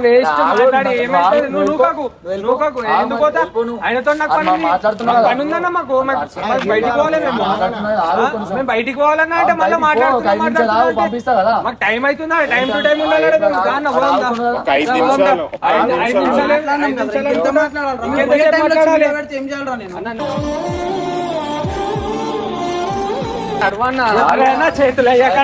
Waste మాట్లాడి ఏమైతే నువ్వు ఎందుకు పోతా ఆయనతో నాకు పని ఉందన్న మాకు బయటికి పోవాలి మేము బయటికి పోవాలన్నా అంటే మళ్ళీ మాట్లాడుతున్నా మాకు టైం అవుతుందా టైం టు టైం ఉండాలి చేతులు అయ్యాక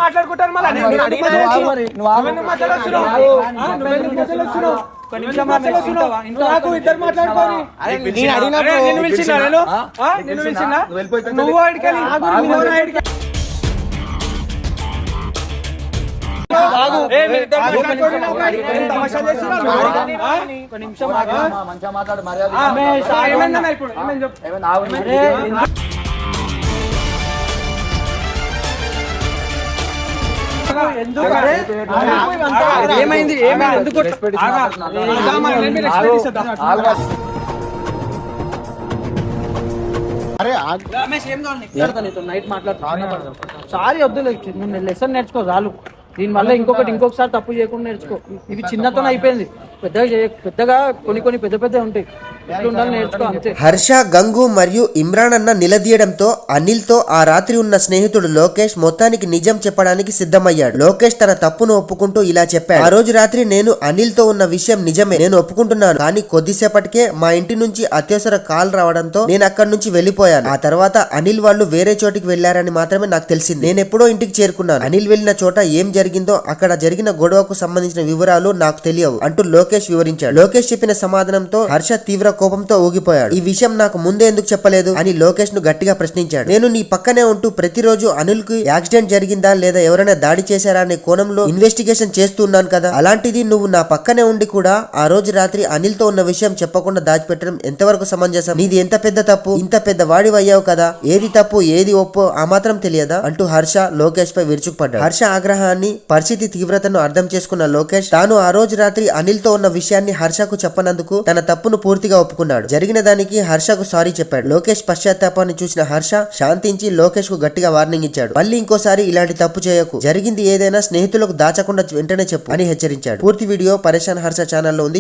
మాట్లాడుకుంటారు ఇద్దరు మాట్లాడుకోని నువ్వు ఏమైంది నైట్ మాట్లాడుతున్నా సారీ వద్దు లెసన్ నేర్చుకో చాలు దీనివల్ల ఇంకొకసారి తప్పు చేయకుండా నేర్చుకో ఇవి చిన్నతో అయిపోయింది పెద్దగా కొన్ని పెద్ద ఉంటాయి నేర్చుకో అంతే. హర్ష, గంగు మరియు ఇమ్రాన్ అన్న నిలదీయడంతో అనిల్ తో ఆ రాత్రి ఉన్న స్నేహితుడు లోకేష్ మొత్తానికి నిజం చెప్పడానికి సిద్ధమయ్యాడు. లోకేష్ తన తప్పును ఒప్పుకుంటూ ఇలా చెప్పాడు. ఆ రోజు రాత్రి నేను అనిల్ తో ఉన్న విషయం నిజమే, నేను ఒప్పుకుంటున్నాను. కానీ కొద్దిసేపటికే మా ఇంటి నుంచి అత్యవసర కాల్ రావడంతో నేను అక్కడి నుంచి వెళ్లిపోయాను. ఆ తర్వాత అనిల్ వాళ్ళు వేరే చోటికి వెళ్లారని మాత్రమే నాకు తెలిసింది. నేను ఎప్పుడో ఇంటికి చేరుకున్నాను. అనిల్ వెళ్లిన చోట ఏం జరిగిందో, అక్కడ జరిగిన గొడవకు సంబంధించిన వివరాలు నాకు తెలియవు అంటూ లోకేష్ వివరించాడు. లోకేష్ చెప్పిన సమాధానంతో హర్ష తీవ్ర కోపంతో ఊగిపోయాడు. ఈ విషయం నాకు ముందే ఎందుకు చెప్పలేదు అని లోకేష్ ను గట్టిగా ప్రశ్నించాడు. నేను నీ పక్కనే ఉంటూ ప్రతిరోజు అనిల్ కి యాక్సిడెంట్ జరిగిందా లేదా ఎవరైనా దాడి చేశారా అనే కోణంలో ఇన్వెస్టిగేషన్ చేస్తున్నాను కదా, అలాంటిది నువ్వు నా పక్కనే ఉండి కూడా ఆ రోజు రాత్రి అనిల్ తో ఉన్న విషయం చెప్పకుండా దాచిపెట్టడం ఎంతవరకు సమంజసం? నీది ఎంత పెద్ద తప్పు, ఇంత పెద్ద వాడివయ్యావు కదా, ఏది తప్పు ఏది ఒప్పో ఆ మాత్రం తెలియదా అంటూ హర్ష లోకేష్ పై విరుచుకుపడ్డాడు. హర్ష ఆగ్రహాన్ని, పరిస్థితి తీవ్రతను అర్థం చేసుకున్న లోకేష్ తాను ఆ రోజు రాత్రి అనిల్ తో ఉన్న విషయాన్ని హర్షకు చెప్పనందుకు తన తప్పును పూర్తిగా ఒప్పుకున్నాడు. జరిగిన దానికి హర్షకు సారీ చెప్పాడు. లోకేష్ పశ్చాత్తాపాన్ని చూసిన హర్ష శాంతించి లోకేష్ కు గట్టిగా వార్నింగ్ ఇచ్చాడు. మళ్ళీ ఇంకోసారి ఇలాంటి తప్పు చేయకు, జరిగింది ఏదైనా స్నేహితులకు దాచకుండా వెంటనే చెప్పు అని హెచ్చరించాడు. పూర్తి వీడియో పరేషాన్ హర్ష ఛానల్లో ఉంది.